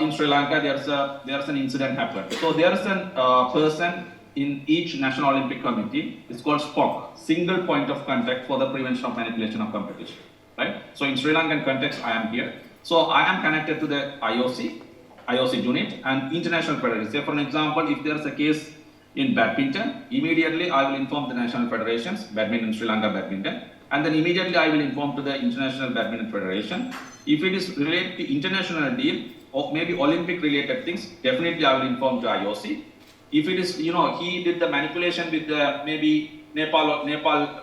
S3: in Sri Lanka, there's an incident happened. So there's a person in each National Olympic Committee. It's called SPOC, Single Point of Contact for the Prevention of Manipulation of Competition. Right? So in Sri Lankan context, I am here. So I am connected to the IOC unit and international federation. Say for an example, if there's a case in badminton, immediately I will inform the national federations, badminton, Sri Lanka badminton, and then immediately I will inform to the International Badminton Federation. If it is related to international deal or maybe Olympic related things, definitely I will inform to IOC. If it is, he did the manipulation with the maybe Nepal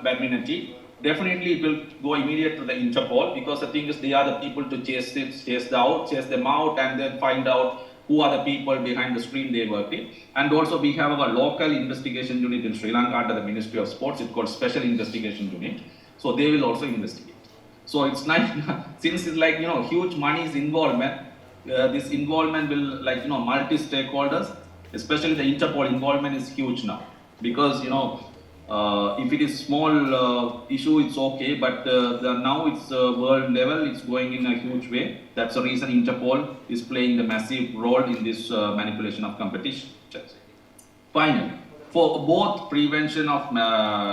S3: badminton team, definitely it will go immediate to the Interpol, because the thing is they are the people to chase them out and then find out who are the people behind the screen they work in. And also we have a local investigation unit in Sri Lanka under the Ministry of Sports. It's called Special Investigation Unit. So they will also investigate. So it's nice, since it's like, huge money's involvement, this involvement will multi-stakeholders, especially the Interpol involvement is huge now. Because, if it is small issue, it's okay, but now it's world level, it's going in a huge way. That's the reason Interpol is playing the massive role in this manipulation of competition. Finally, for both prevention of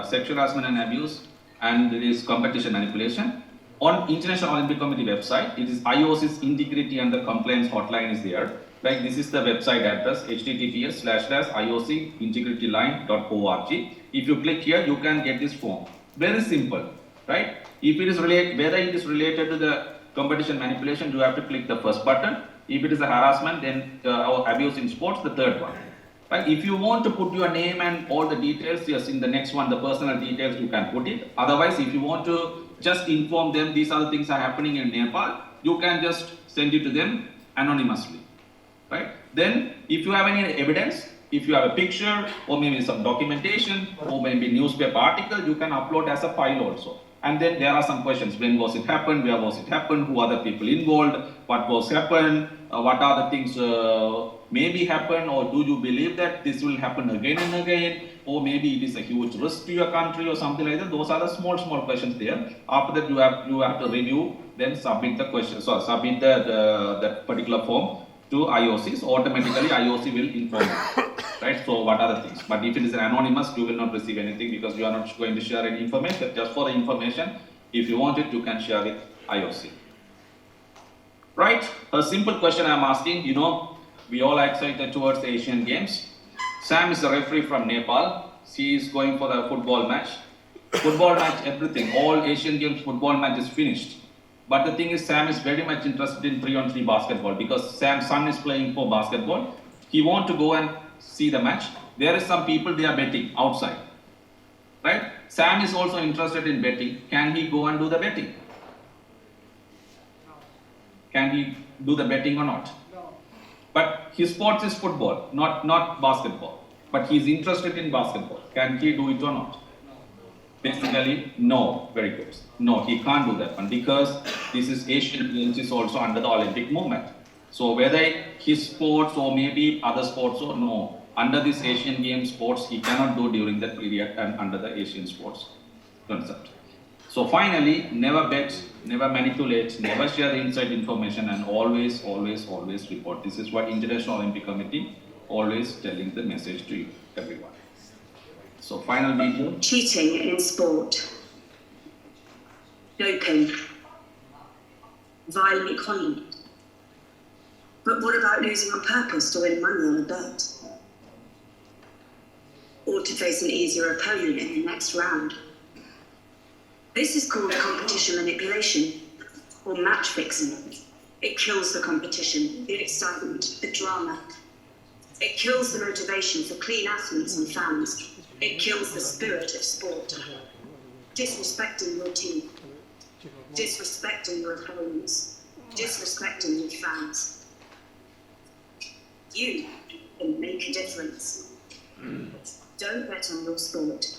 S3: sexual harassment and abuse and this competition manipulation, on International Olympic Committee website, it is IOC's integrity and the compliance hotline is there. Like this is the website address, https://iocintegrityline.org. If you click here, you can get this form. Very simple, right? If it is whether it is related to the competition manipulation, you have to click the first button. If it is a harassment, then abuse in sports, the third one. Right? If you want to put your name and all the details, yes, in the next one, the personal details, you can put it. Otherwise, if you want to just inform them these are the things are happening in Nepal, you can just send it to them anonymously. Right? Then, if you have any evidence, if you have a picture or maybe some documentation or maybe newspaper article, you can upload as a file also. And then there are some questions: when was it happened? Where was it happened? Who are the people involved? What was happened? What are the things maybe happen? Or do you believe that this will happen again and again? Or maybe it is a huge risk to your country or something like that. Those are the small questions there. After that, you have to review, then submit the question. So submit the particular form to IOC. So automatically IOC will inform you. Right? So what are the things? But if it is anonymous, you will not receive anything because you are not going to share any information. Just for the information, if you want it, you can share with IOC. Right? A simple question I am asking. We all are excited towards the Asian Games. Sam is a referee from Nepal. She is going for the football match. Football match, everything. All Asian Games football match is finished. But the thing is, Sam is very much interested in 3-on-3 basketball because Sam's son is playing for basketball. He wants to go and see the match. There is some people, they are betting outside. Right? Sam is also interested in betting. Can he go and do the betting? Can he do the betting or not? No. But his sport is football, not basketball. But he is interested in basketball. Can he do it or not? Basically, no. Very good. No, he can't do that one because this is Asian Games is also under the Olympic movement. So whether his sports or maybe other sports or no, under this Asian Games sports, he cannot do during that period and under the Asian sports concept. So finally, never bet, never manipulate, never share the inside information and always report. This is what International Olympic Committee always telling the message to you, everyone. So final video.
S2: Cheating in sport. Doping. Violent conduct. But what about losing on purpose to win money on a bet? Or to face an easier opponent in the next round? This is called competition manipulation, or match fixing. It kills the competition, the excitement, the drama. It kills the motivation for clean athletes and fans. It kills the spirit of sport. Disrespecting your team. Disrespecting your opponents. Disrespecting your fans. You can make a difference.
S5: Don't bet on your sport.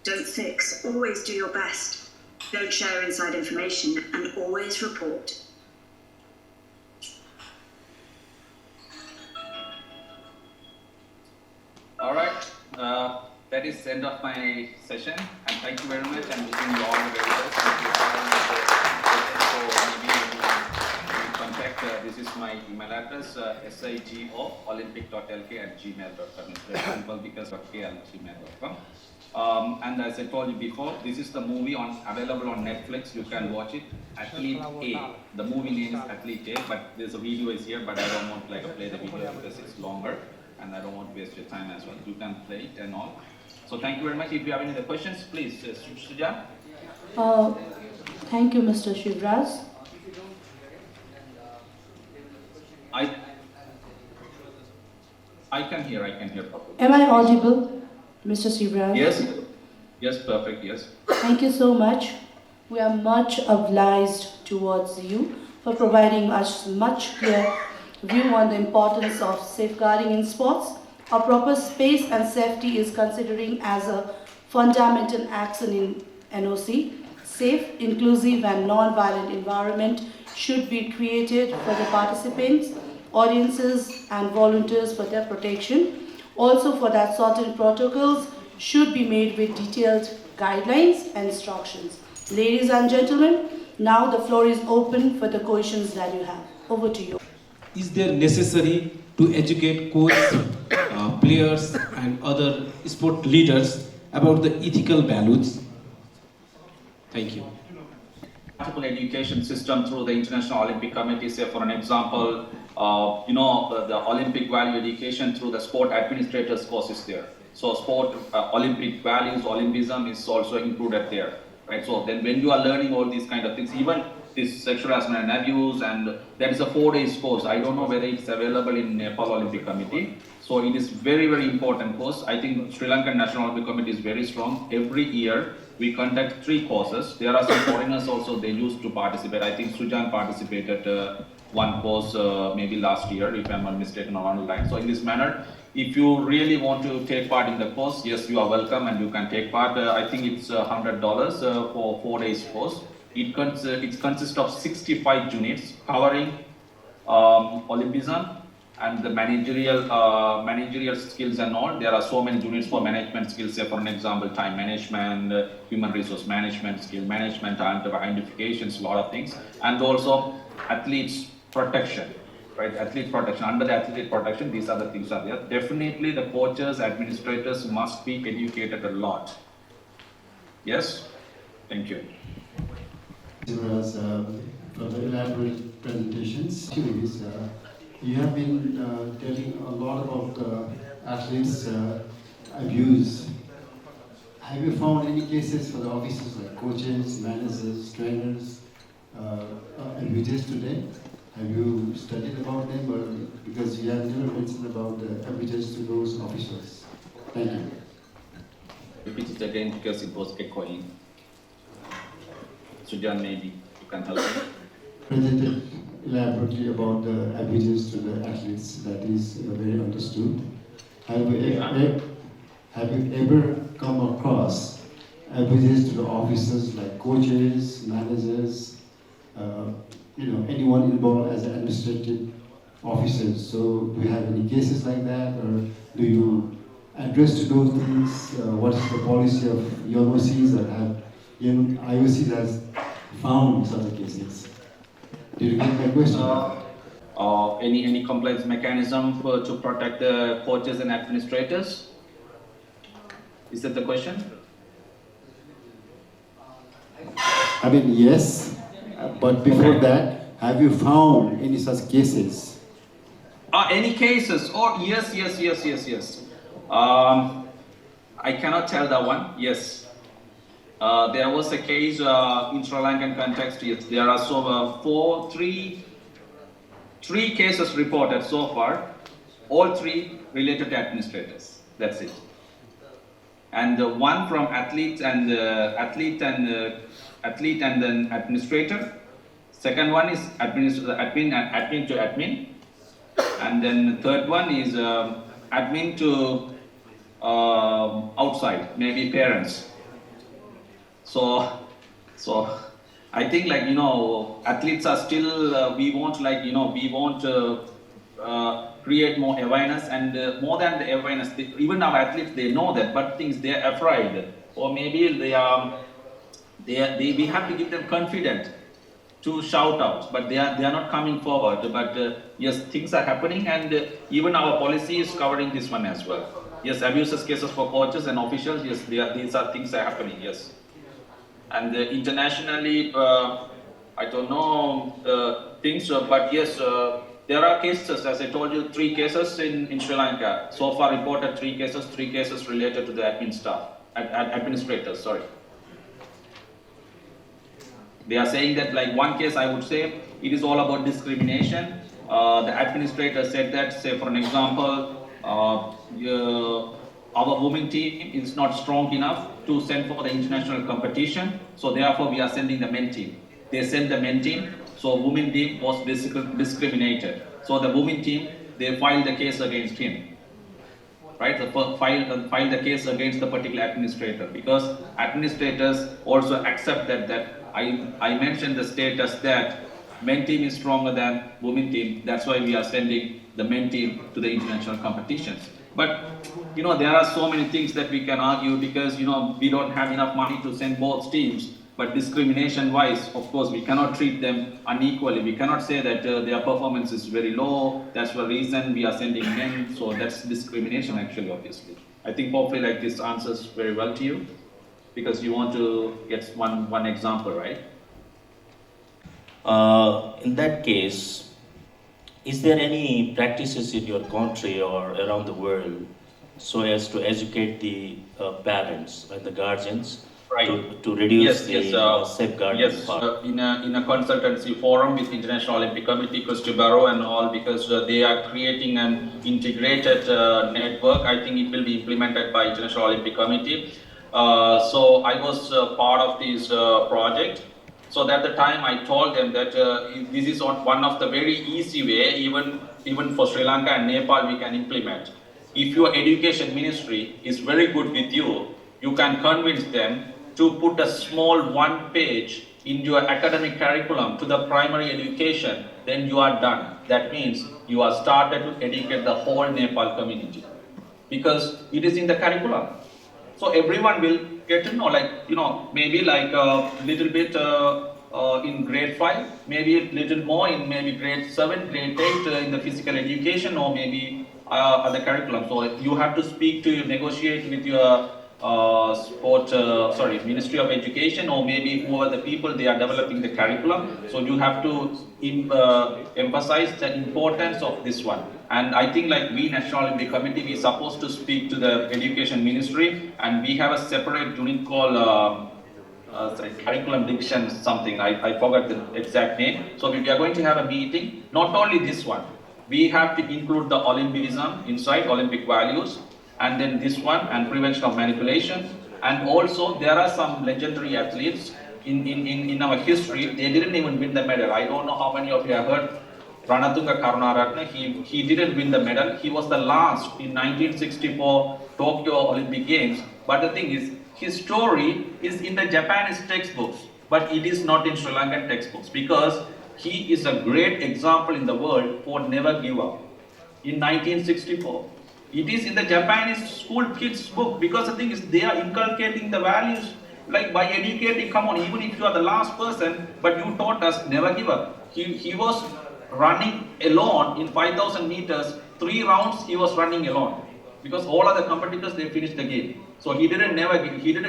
S5: Don't fix, always do your best. Don't share inside information and always report.
S3: All right, that is the end of my session, and thank you very much, and wishing you all the very best. If you have any questions, so maybe you contact, this is my email address, sigo@olympic.lk@gmail.com. It's very simple because .k@gmail.com. And as I told you before, this is the movie available on Netflix. You can watch it. Athlete A. The movie name is Athlete A, but there's a video is here, but I don't want to play the video because it's longer, and I don't want to waste your time as well. You can play it and all. So thank you very much. If you have any other questions, please, Sujan.
S1: Thank you, Mr. Sivarajah.
S3: I can hear properly.
S1: Am I audible, Mr. Sivarajah?
S3: Yes, perfect, yes.
S1: Thank you so much. We are much obliged towards you for providing us much clear view on the importance of safeguarding in sports. A proper space and safety is considering as a fundamental action in NOC. Safe, inclusive and non-violent environment should be created for the participants, audiences and volunteers for their protection. Also for that, certain protocols should be made with detailed guidelines and instructions. Ladies and gentlemen, now the floor is open for the questions that you have. Over to you.
S6: Is there necessary to educate coaches, players and other sport leaders about the ethical values? Thank you.
S3: Multiple education system through the International Olympic Committee, say for an example, the Olympic value education through the sport administrators course is there. So sport, Olympic values, Olympism is also included there, right? So then when you are learning all these kind of things, even this sexual harassment and abuse, and there is a 4-day course. I don't know whether it's available in Nepal Olympic Committee. So it is very, very important course. I think Sri Lankan National Olympic Committee is very strong. Every year we conduct 3 courses. There are some foreigners also, they used to participate. I think Sujan participated one course maybe last year, if I'm not mistaken, or online. So in this manner, if you really want to take part in the course, yes, you are welcome and you can take part. I think it's $100 for 4 days course. It consists of 65 units covering Olympism and the managerial skills and all. There are so many units for management skills, say for an example, time management, human resource management, skill management, identifications, a lot of things. And also athletes protection, right? Athlete protection. Under the athlete protection, these other things are there. Definitely the coaches, administrators must be educated a lot. Yes? Thank you.
S7: For the elaborate presentations. You have been telling a lot about athletes' abuse. Have you found any cases for the officers like coaches, managers, trainers, abusers today? Have you studied about them, or because you have never mentioned about the abusers to those officers? Thank you.
S3: Repeat it again because it was echoing. Sujan, maybe you can help me.
S7: Presented elaborately about the abuses to the athletes. That is very understood. Have you ever come across abuses to the officers like coaches, managers, anyone involved as an administrative officer? So do you have any cases like that, or do you address to those things? What is the policy of IOCs, or have IOCs has found such cases? Did you get my question?
S3: Any compliance mechanism to protect the coaches and administrators? Is that the question?
S7: I mean, yes, but before that, have you found any such cases?
S3: Any cases? Oh, yes. I cannot tell that one. Yes. There was a case in Sri Lankan context. Yes, there are three cases reported so far. All 3 related to administrators. That's it. And one from athlete and then administrator. Second one is admin to admin. And then the third one is admin to outside, maybe parents. So I think like, athletes are still, we want create more awareness, and more than the awareness, even our athletes, they know that, but things they are afraid, or maybe we have to give them confidence to shout out, but they are not coming forward. But yes, things are happening, and even our policy is covering this one as well. Yes, abuses cases for coaches and officials. Yes, these are things are happening. Yes, and internationally, I don't know things, but yes, there are cases. As I told you, 3 cases in Sri Lanka so far reported. 3 cases related to the admin staff, administrators. Sorry. They are saying that, like, one case, I would say it is all about discrimination. The administrator said that, say for an example, our women team is not strong enough to send for the international competition, so therefore we are sending the men team. They sent the men team, so women team was discriminated. So the women team, they filed the case against him. Right, file the case against the particular administrator, because administrators also accept that I mentioned the status that men team is stronger than women team. That's why we are sending the men team to the international competitions. But there are so many things that we can argue, because we don't have enough money to send both teams. But discrimination wise, of course, we cannot treat them unequally. We cannot say that their performance is very low, that's the reason we are sending men. So that's discrimination, actually, obviously. I think hopefully like this answers very well to you, because you want to get one example, right?
S8: In that case, is there any practices in your country or around the world so as to educate the parents and the guardians, right, to reduce safeguarding
S3: yes,
S8: part?
S3: in a consultancy forum with International Olympic Committee, Christy Barrow and all, because they are creating an integrated network. I think it will be implemented by International Olympic Committee. So I was part of this project. So at the time I told them that this is one of the very easy way, even for Sri Lanka and Nepal, we can implement. If your education ministry is very good with you, you can convince them to put a small 1 page in your academic curriculum to the primary education, then you are done. That means you are started to educate the whole Nepal community, because it is in the curriculum. So everyone will get to know, like, maybe like a little bit in grade 5, maybe a little more in maybe grade 7, grade 8 in the physical education, or maybe other curriculum. So you have to speak to, negotiate with your Ministry of Education, or maybe who are the people they are developing the curriculum. So you have to emphasize the importance of this one. And I think like we National Olympic Committee, we supposed to speak to the Education Ministry, and we have a separate unit called curriculum diction something. I forgot the exact name. So we are going to have a meeting. Not only this one, we have to include the Olympism inside, Olympic values, and then this one, and prevention of manipulation. And also there are some legendary athletes in our history. They didn't even win the medal. I don't know how many of you have heard Ranatunga Karunaratne. He didn't win the medal. He was the last in 1964 Tokyo Olympic Games. But the thing is, his story is in the Japanese textbooks, but it is not in Sri Lankan textbooks, because he is a great example in the world for never give up. In 1964. It is in the Japanese school kids book, because the thing is, they are inculcating the values, like by educating, come on, even if you are the last person, but you taught us never give up. He was running alone in 5,000 meters, 3 rounds he was running alone, because all other competitors, they finished the game. So he didn't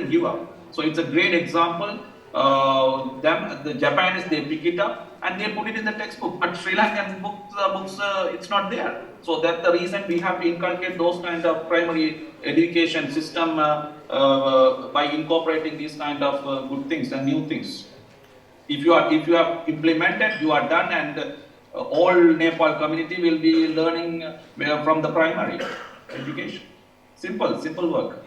S3: give up. So it's a great example. The Japanese, they pick it up and they put it in the textbook, but Sri Lankan books it's not there. So that's the reason we have to inculcate those kind of primary education system by incorporating these kind of good things and new things. If you have implemented, you are done, and all Nepal community will be learning from the primary education. Simple work.